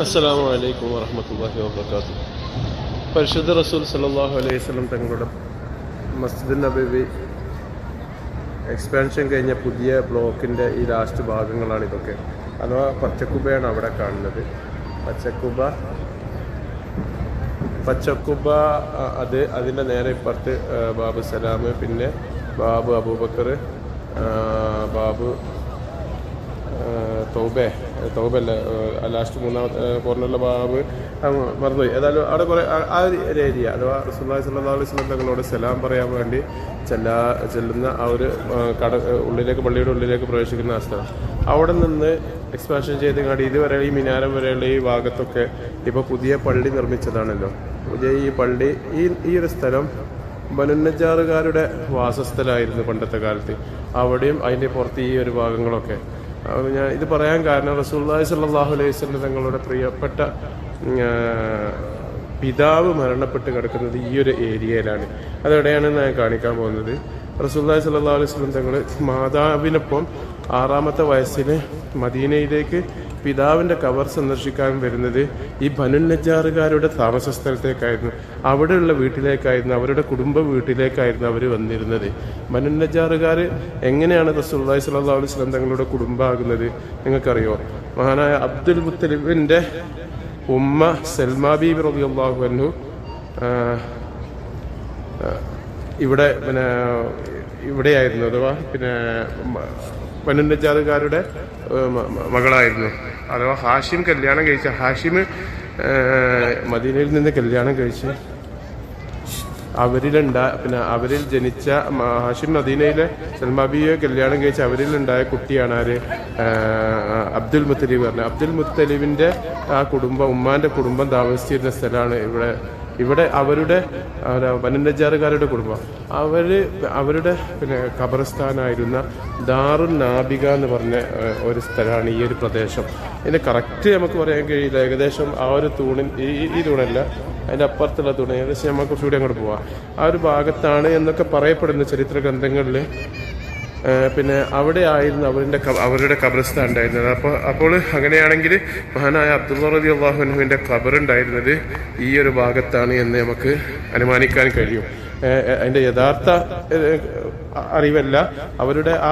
അസ്സലാമു അലൈക്കും വറഹ്മത്തുള്ളാഹി വബറകാതുഹു. പരിശുദ്ധ റസൂൽ സല്ലല്ലാഹു അലൈഹി വസല്ലം തങ്ങളുടെ മസ്ജിദ് നബവി എക്സ്പാൻഷൻ കഴിഞ്ഞ പുതിയ ബ്ലോക്കിൻ്റെ ഈ ലാസ്റ്റ് ഭാഗങ്ങളാണ് ഇതൊക്കെ. അഥവാ പച്ചക്കുബയാണ് അവിടെ കാണുന്നത്. പച്ചക്കുബ അതിൻ്റെ നേരെ ഇപ്പുറത്ത് ബാബു സലാം, പിന്നെ ബാബു അബൂബക്കർ, ബാബു തൗബല്ല ലാസ്റ്റ് മൂന്നാമത്തെ കോർണറിലെ ബാബ് മറന്നുപോയി. ഏതായാലും അവിടെ കുറേ ആ ഒരു ഏരിയ അഥവാ റസൂലുള്ളാഹി സ്വല്ലല്ലാഹു അലൈഹി വസല്ലം തങ്ങളോട് സലാം പറയാൻ വേണ്ടി ചെല്ലുന്ന ആ ഒരു ഉള്ളിലേക്ക്, പള്ളിയുടെ ഉള്ളിലേക്ക് പ്രവേശിക്കുന്ന ആ സ്ഥലം, അവിടെ നിന്ന് എക്സ്പാൻഷൻ ചെയ്ത് കാണ്ടി ഇതുവരെ ഈ മിനാരം വരെയുള്ള ഈ ഭാഗത്തൊക്കെ ഇപ്പോൾ പുതിയ പള്ളി നിർമ്മിച്ചതാണല്ലോ. പുതിയ ഈ പള്ളി ഈ ഒരു സ്ഥലം ബനുന്നജാറുകാരുടെ വാസസ്ഥലമായിരുന്നു പണ്ടത്തെ കാലത്ത്. അവിടെയും അതിൻ്റെ പുറത്ത് ഈ ഒരു ഭാഗങ്ങളൊക്കെ. ഞാൻ ഇത് പറയാൻ കാരണം റസൂലുള്ളാഹി സ്വല്ലല്ലാഹു അലൈഹി വസല്ലം തങ്ങളുടെ പ്രിയപ്പെട്ട പിതാവ് മരണപ്പെട്ട് കിടക്കുന്നത് ഈ ഒരു ഏരിയയിലാണ്. അതെവിടെയാണെന്ന് ഞാൻ കാണിക്കാൻ പോകുന്നത്. റസൂലുള്ളാഹി സ്വല്ലല്ലാഹു അലൈഹി വസല്ലം തങ്ങൾ മാതാവിനൊപ്പം 6-ാമത്തെ വയസ്സിൽ മദീനയിലേക്ക് പിതാവിൻ്റെ കബർ സന്ദർശിക്കാൻ വരുന്നത് ഈ ബനുന്നജാറുകാരുടെ താമസ സ്ഥലത്തേക്കായിരുന്നു. അവിടെയുള്ള വീട്ടിലേക്കായിരുന്നു, അവരുടെ കുടുംബ വീട്ടിലേക്കായിരുന്നു അവർ വന്നിരുന്നത്. ബനുന്നജാറുകാർ എങ്ങനെയാണ് റസൂലുള്ളാഹി സ്വല്ലല്ലാഹു അലൈഹി വസല്ലം തങ്ങളുടെ കുടുംബമാകുന്നത് നിങ്ങൾക്കറിയോ? മഹാനായ അബ്ദുൽ മുത്തലിബിൻ്റെ ഉമ്മ സൽമാ ബീബി റളിയല്ലാഹു അൻഹു ഇവിടെയായിരുന്നു, അഥവാ ബനുന്നജാറുകാരുടെ മകളായിരുന്നു. അഥവാ ഹാഷിം കല്യാണം കഴിച്ച ഹാഷിം മദീനയിൽ നിന്ന് കല്യാണം കഴിച്ച് അവരിൽ ജനിച്ച ഹാഷിം മദീനയിലെ സൽമാബിയെ കല്യാണം കഴിച്ച് അവരിലുണ്ടായ കുട്ടിയാണ് ആര്? അബ്ദുൽ മുത്തലിബ് പറഞ്ഞത്. അബ്ദുൽ മുത്തലിബിൻ്റെ ആ കുടുംബം, ഉമ്മാൻ്റെ കുടുംബം താമസിച്ചിരുന്ന സ്ഥലമാണ് ഇവിടെ അവരുടെ ബനുന്നജാറുകാരുടെ കുടുംബം. അവരുടെ ഖബർസ്ഥാനായിരുന്ന ദാറുൻ നാബിക എന്ന് പറഞ്ഞ ഒരു സ്ഥലമാണ് ഈ ഒരു പ്രദേശം. ഇതിന് കറക്റ്റ് നമുക്ക് പറയാൻ കഴിയില്ല. ഏകദേശം ആ ഒരു തൂണിൽ, ഈ തൂണല്ല, അതിൻ്റെ അപ്പുറത്തുള്ള തൂണ്, ഏകദേശം നമുക്ക് കുറച്ചുകൂടി അങ്ങോട്ട് പോവാം. ആ ഒരു ഭാഗത്താണ് എന്നൊക്കെ പറയപ്പെടുന്ന ചരിത്ര ഗ്രന്ഥങ്ങളിൽ. അവിടെ ആയിരുന്നു അവരുടെ ഖബർസ്ഥാൻ ഉണ്ടായിരുന്നത്. അപ്പോൾ അങ്ങനെയാണെങ്കിൽ മഹാനായ അബ്ദുള്ള റളിയല്ലാഹു അൻഹുവിൻ്റെ ഖബറുണ്ടായിരുന്നത് ഈ ഒരു ഭാഗത്താണ് എന്ന് നമുക്ക് അനുമാനിക്കാൻ കഴിയും. അതിൻ്റെ യഥാർത്ഥ അറിവല്ല. അവരുടെ ആ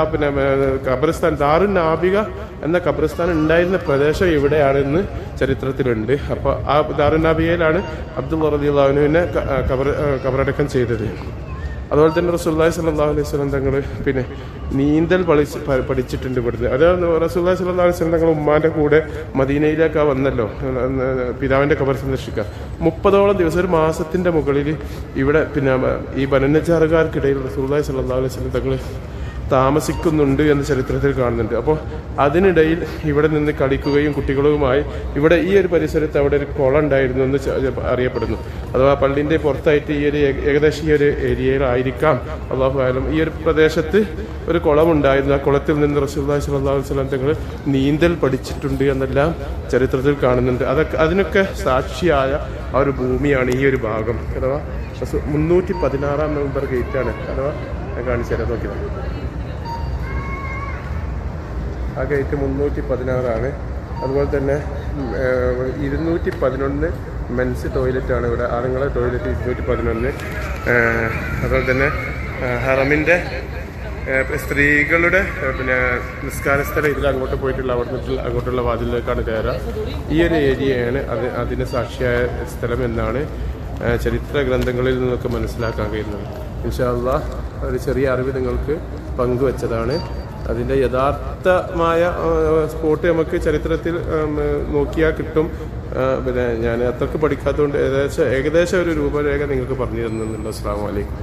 ഖബർസ്ഥാൻ ദാറുൻ നാബിക എന്ന ഖബർസ്ഥാൻ ഉണ്ടായിരുന്ന പ്രദേശം ഇവിടെയാണെന്ന് ചരിത്രത്തിലുണ്ട്. അപ്പോൾ ആ ദാറുൻ നാബികയിലാണ് അബ്ദുള്ള റളിയല്ലാഹു അൻഹുവിനെ ഖബറടക്കം ചെയ്തത്. അതുപോലെ തന്നെ റസൂലുള്ളാഹി സ്വല്ലല്ലാഹു അലൈഹി വസല്ലം തങ്ങൾ നീന്തൽ പഠിച്ചിട്ടുണ്ട് ഇവിടുന്ന്. അതായത് റസൂലുള്ളാഹി സ്വല്ലല്ലാഹു അലൈഹി വസല്ലം തങ്ങൾ ഉമ്മാൻ്റെ കൂടെ മദീനയിലേക്ക് വന്നല്ലോ പിതാവിൻ്റെ ഖബർ സന്ദർശിക്കാൻ. 30ഓളം ദിവസം, ഒരു മാസത്തിൻ്റെ മുകളിൽ ഇവിടെ ഈ ബനുന്നജാറുകാർക്കിടയിൽ റസൂലുള്ളാഹി സ്വല്ലല്ലാഹു അലൈഹി വസല്ലം തങ്ങൾ താമസിക്കുന്നുണ്ട് എന്ന് ചരിത്രത്തിൽ കാണുന്നുണ്ട്. അപ്പോൾ അതിനിടയിൽ ഇവിടെ നിന്ന് കളിക്കുകയും കുട്ടികളുമായി ഇവിടെ ഈ ഒരു പരിസരത്ത് അവിടെ ഒരു കുളം ഉണ്ടായിരുന്നു എന്ന് അറിയപ്പെടുന്നു. അഥവാ പള്ളിൻ്റെ പുറത്തായിട്ട് ഈ ഒരു ഏകദേശം ഈ ഒരു ഏരിയയിലായിരിക്കാം, അല്ലാഹു ആലം, ഈ ഒരു പ്രദേശത്ത് ഒരു കുളമുണ്ടായിരുന്നു. ആ കുളത്തിൽ നിന്ന് റസൂലുള്ളാഹി സ്വല്ലല്ലാഹു അലൈഹി വസല്ലം തങ്ങൾ നീന്തൽ പഠിച്ചിട്ടുണ്ട് എന്നെല്ലാം ചരിത്രത്തിൽ കാണുന്നുണ്ട്. അതിനൊക്കെ സാക്ഷിയായ ആ ഒരു ഭൂമിയാണ് ഈ ഒരു ഭാഗം. അഥവാ 316-ാം നമ്പർ ഗേറ്റാണ്. അഥവാ ഞാൻ കാണിച്ചു തരാം, നോക്കിയത് ആ ഗേറ്റ് 316 അതുപോലെ തന്നെ 211 മെൻസ് ടോയ്ലറ്റാണ് ഇവിടെ, ആണുങ്ങളെ ടോയ്ലറ്റ് 211. അതുപോലെ തന്നെ ഹറമിൻ്റെ സ്ത്രീകളുടെ നിസ്കാര സ്ഥലം ഇതിൽ അങ്ങോട്ട് പോയിട്ടുള്ള അങ്ങോട്ടുള്ള വാതിലിലേക്കാണ് കയറുക. ഈ ഒരു ഏരിയയാണ് അതിന് സാക്ഷിയായ സ്ഥലം എന്നാണ് ചരിത്ര ഗ്രന്ഥങ്ങളിൽ നിന്നൊക്കെ മനസ്സിലാക്കാൻ കഴിയുന്നത്. ഇൻഷാ അല്ലാഹ് ഒരു ചെറിയ അറിവ് നിങ്ങൾക്ക് പങ്കുവച്ചതാണ്. അതിൻ്റെ യഥാർത്ഥമായ സ്പോട്ട് നമുക്ക് ചരിത്രത്തിൽ നോക്കിയാൽ കിട്ടും. ഞാൻ അത്രക്ക് പഠിക്കാത്തതുകൊണ്ട് ഏകദേശം ഒരു രൂപരേഖ നിങ്ങൾക്ക് പറഞ്ഞു തരുന്നുണ്ട്. അസ്സലാമു അലൈക്കും.